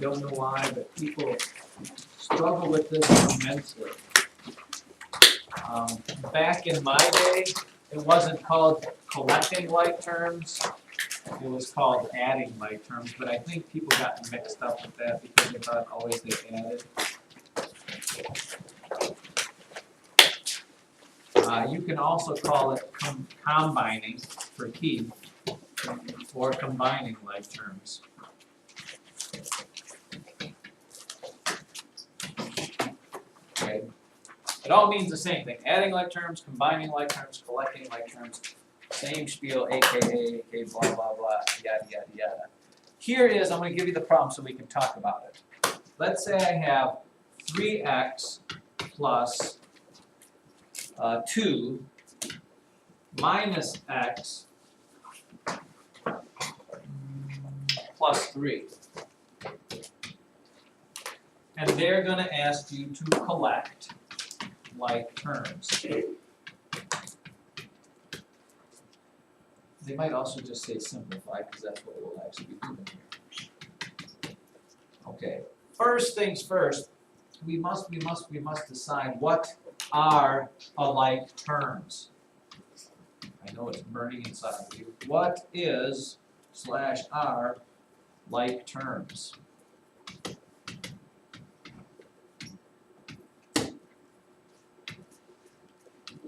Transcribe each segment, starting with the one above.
don't know why, but people struggle with this immensely. Back in my day, it wasn't called collecting like terms. It was called adding like terms, but I think people got mixed up with that because they thought always they added. You can also call it combining for key, or combining like terms. Okay. It all means the same thing. Adding like terms, combining like terms, collecting like terms, same spiel, aka, blah, blah, blah, yada, yada, yada. Here it is, I'm going to give you the problem so we can talk about it. Let's say I have 3x plus 2 minus x plus 3. And they're going to ask you to collect like terms. They might also just say simplify because that's what we'll actually be doing here. Okay, first things first, we must decide what are alike terms. I know it's burning inside of you. What is /are like terms?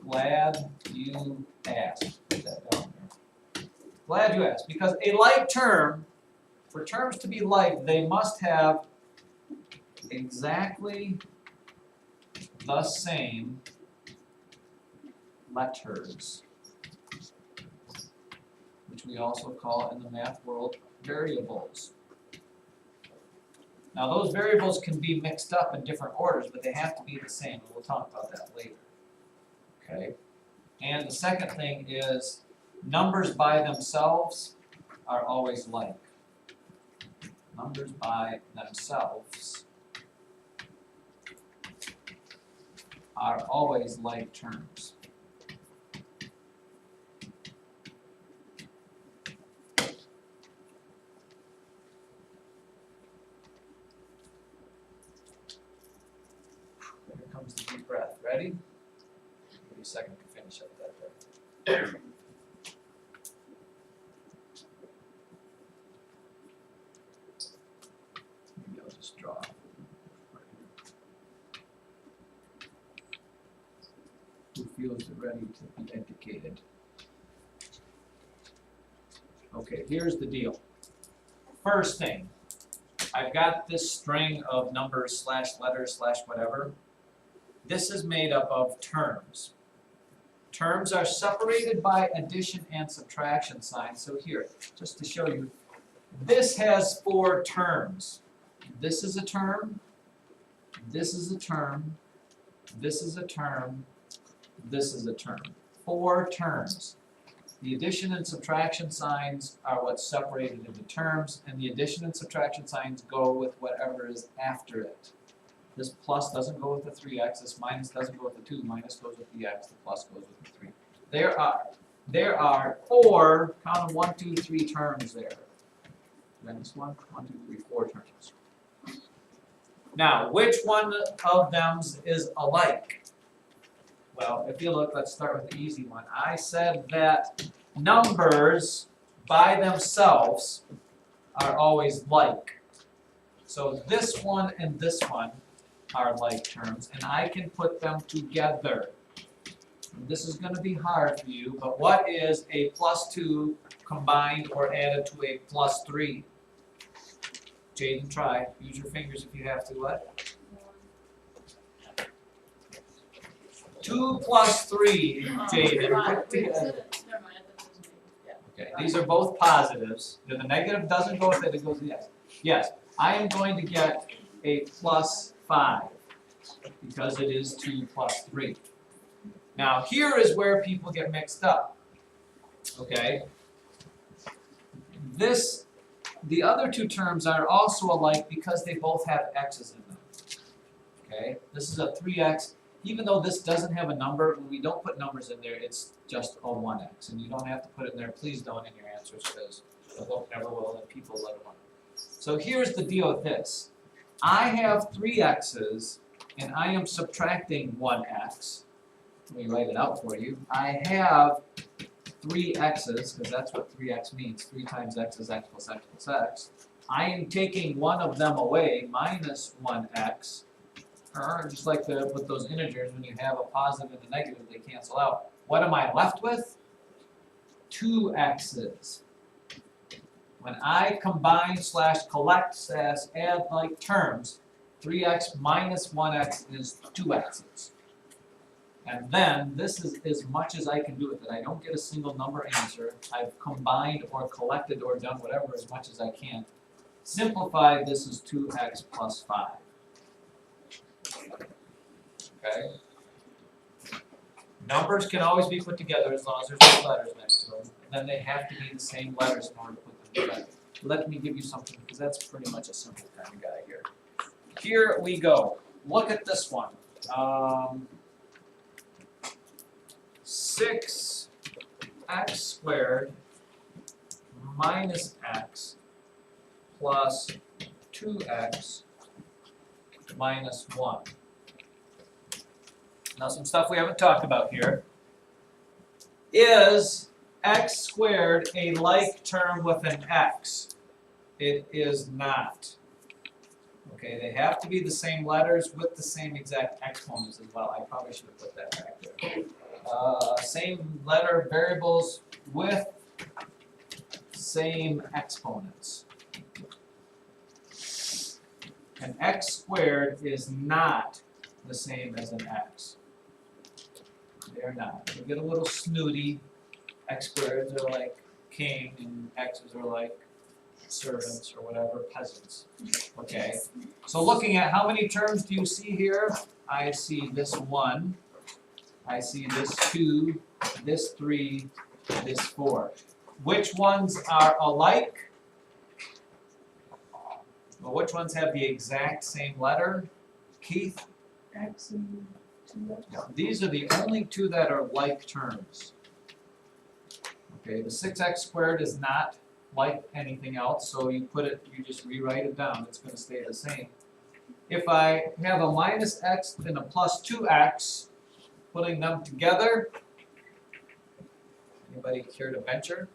Glad you asked. Put that down there. Glad you asked, because a like term, for terms to be like, they must have exactly the same letters, which we also call in the math world variables. Now those variables can be mixed up in different orders, but they have to be the same, and we'll talk about that later. Okay? And the second thing is numbers by themselves are always like. Numbers by themselves are always like terms. Here comes the deep breath. Ready? Give me a second to finish up that there. Maybe I'll just draw. Who feels ready to be educated? Okay, here's the deal. First thing, I've got this string of numbers / letters / whatever. This is made up of terms. Terms are separated by addition and subtraction signs. So here, just to show you, this has 4 terms. This is a term, this is a term, this is a term, this is a term. 4 terms. The addition and subtraction signs are what's separated into terms, and the addition and subtraction signs go with whatever is after it. This plus doesn't go with the 3x, this minus doesn't go with the 2, minus goes with the x, the plus goes with the 3. There are 4, count them 1, 2, 3 terms there. Then this 1, 2, 3, 4 terms. Now, which one of them is alike? Well, if you look, let's start with the easy one. I said that numbers by themselves are always like. So this one and this one are like terms, and I can put them together. And this is going to be hard for you, but what is a +2 combined or added to a +3? Jaden, try. Use your fingers if you have to. What? 2 + 3, Jaden. Put together. Okay, these are both positives. The negative doesn't go with it, it goes with yes. Yes, I am going to get a +5 because it is 2 + 3. Now here is where people get mixed up. Okay? The other 2 terms are also alike because they both have x's in them. Okay? This is a 3x. Even though this doesn't have a number, when we don't put numbers in there, it's just a 1x. And you don't have to put it in there. Please don't in your answers because the book never will, and people let it on. So here's the deal with this. I have 3 x's, and I am subtracting 1x. Let me write it out for you. I have 3 x's, because that's what 3x means. 3 times x is x plus x plus x. I am taking one of them away, minus 1x. Just like with those integers, when you have a positive and a negative, they cancel out. What am I left with? 2 x's. When I combine / collect / add like terms, 3x minus 1x is 2 x's. And then this is as much as I can do with it. I don't get a single number answer. I've combined or collected or done whatever as much as I can. Simplified, this is 2x plus 5. Okay? Numbers can always be put together as long as there's no letters next to them. And then they have to be the same letters in order to put them together. Let me give you something, because that's pretty much a simple kind of guy here. Here we go. Look at this one. 6x squared minus x plus 2x minus 1. Now some stuff we haven't talked about here. Is x squared a like term with an x? It is not. Okay, they have to be the same letters with the same exact exponents as well. I probably should have put that back there. Same letter variables with same exponents. An x squared is not the same as an x. They're not. They get a little snooty. X squareds are like king, and x's are like servants or whatever, peasants. Okay. So looking at how many terms do you see here? I see this 1. I see this 2, this 3, this 4. Which ones are alike? Well, which ones have the exact same letter? Keith? X and 2x. Yeah, these are the only 2 that are like terms. Okay, the 6x squared is not like anything else, so you just rewrite it down. It's going to stay the same. If I have a minus x and a plus 2x, putting them together, anybody care to venture?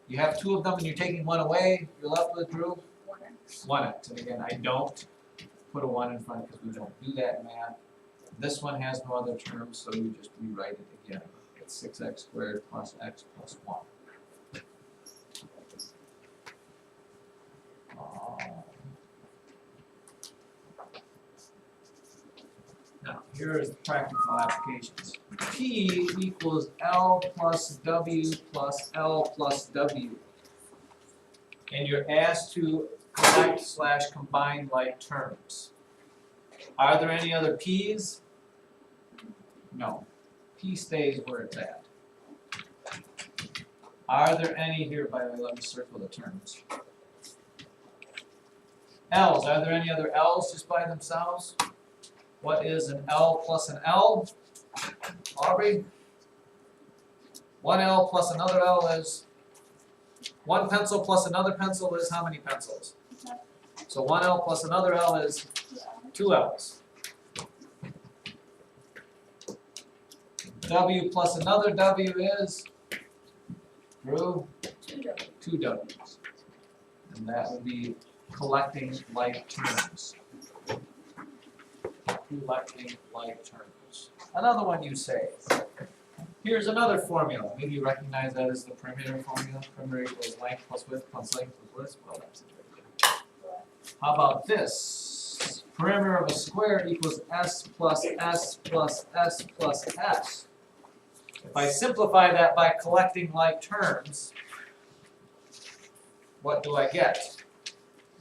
You have 2 of them and you're taking 1 away, you're left with, Drew? 1x. 1x. And again, I don't put a 1 in front because we don't do that in math. This one has no other terms, so you just rewrite it again. It's 6x squared plus x plus 1. Now, here is the practical applications. P equals L plus W plus L plus W. And you're asked to collect / combine like terms. Are there any other P's? No. P stays where it's at. Are there any here? By the way, let me circle the terms. L's. Are there any other L's just by themselves? What is an L plus an L? Aubrey? 1 L plus another L is? 1 pencil plus another pencil is how many pencils? So 1 L plus another L is 2 L's. W plus another W is? Drew? 2 W's. And that would be collecting like terms. Collecting like terms. Another one you say. Here's another formula. Maybe you recognize that as the perimeter formula. Perimeter equals length plus width plus length plus width. Well, that's it right there. How about this? Perimeter of a square equals S plus S plus S plus S. If I simplify that by collecting like terms, what do I get?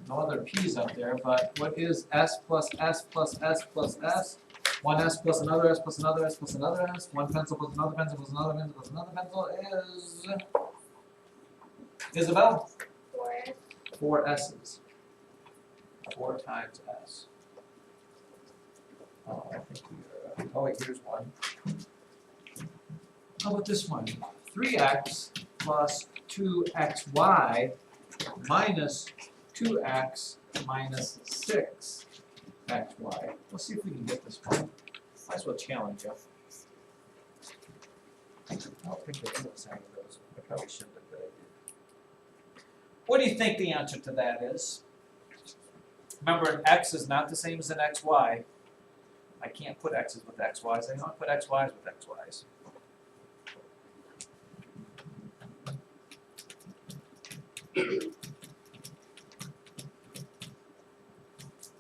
No other P's up there, but what is S plus S plus S plus S? 1 S plus another S plus another S plus another S. 1 pencil plus another pencil plus another pencil plus another pencil is... Isabel? 4x. 4 S's. 4 times S. Oh, I think we are... Oh wait, here's one. How about this one? 3x plus 2xy minus 2x minus 6xy. Let's see if we can get this one. Might as well challenge you. I don't think there is any of those. I probably shouldn't have, but I did. What do you think the answer to that is? Remember, an x is not the same as an xy. I can't put x's with xy's. I don't put xy's with xy's.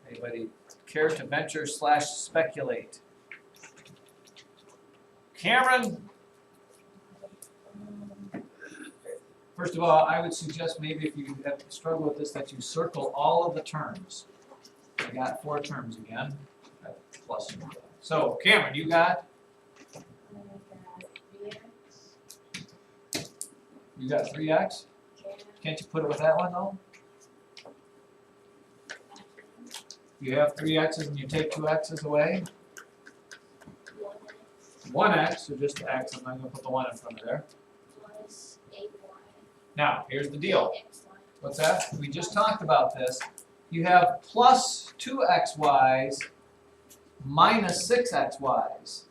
Anybody care to venture / speculate? Cameron? First of all, I would suggest maybe if you have struggled with this that you circle all of the terms. I got 4 terms again. Plus. So, Cameron, you got? You got 3x? Can't you put it with that one though? You have 3 x's and you take 2 x's away? 1x, so just x. I'm not going to put the 1 in front of there. Plus 8y. Now, here's the deal. What's that? We just talked about this. You have plus 2xy's minus 6xy's.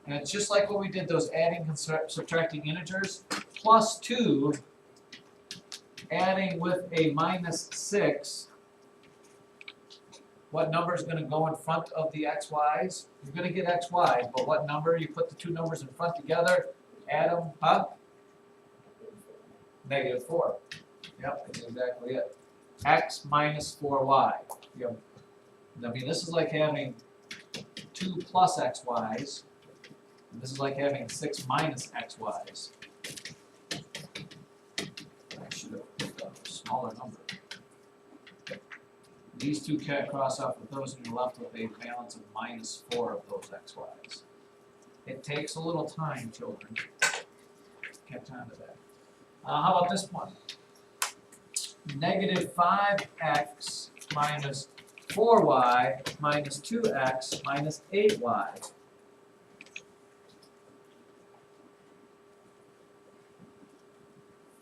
And it's just like what we did, those adding and subtracting integers. Plus 2 adding with a minus 6. What number is going to go in front of the xy's? You're going to get xy's, but what number? You put the 2 numbers in front together, add them up. -4. Yep, that's exactly it. X minus 4y. Yep. I mean, this is like having 2 plus xy's. And this is like having 6 minus xy's. I should have picked a smaller number. These 2 can't cross off with those, and you're left with a balance of -4 of those xy's. It takes a little time, children. Catch on to that. How about this one? -5x minus 4y minus 2x minus 8y.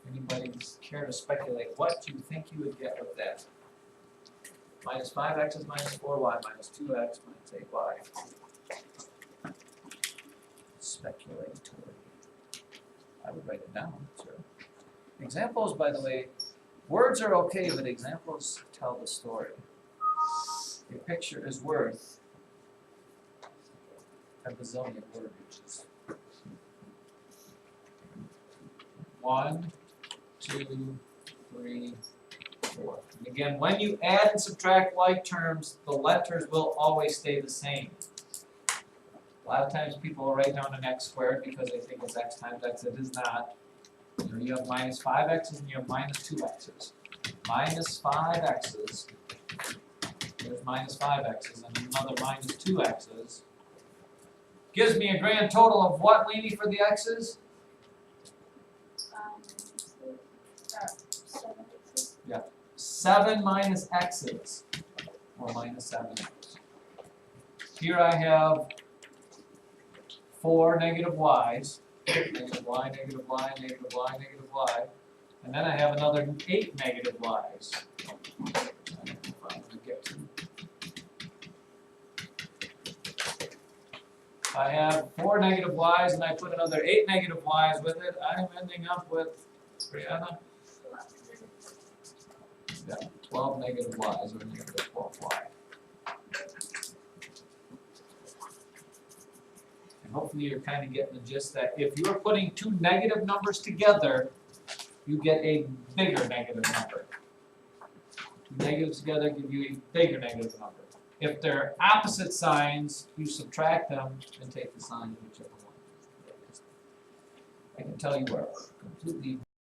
Anybody care to speculate what you think you would get with that? -5x is minus 4y minus 2x minus 8y. Speculatory. I would write it down, sir. Examples, by the way, words are okay, but examples tell the story. A picture is worth a bazillion words. 1, 2, 3, 4. And again, when you add and subtract like terms, the letters will always stay the same. A lot of times people will write down an x squared because they think it's x times x. It is not. You have -5x's and you have -2x's. -5x's. There's -5x's and another -2x's. Gives me a grand total of what, Lainey, for the x's? 7 x's. Yeah. 7 minus x's. Or -7. Here I have 4 negative y's. Negative y, negative y, negative y, negative y. And then I have another 8 negative y's. If I have 4 negative y's and I put another 8 negative y's with it, I'm ending up with, Brianna? Yeah, 12 negative y's or negative 12y. And hopefully you're kind of getting the gist that if you're putting 2 negative numbers together, you get a bigger negative number. 2 negatives together give you a bigger negative number. If they're opposite signs, you subtract them and take the sign of whichever one. I can tell you are completely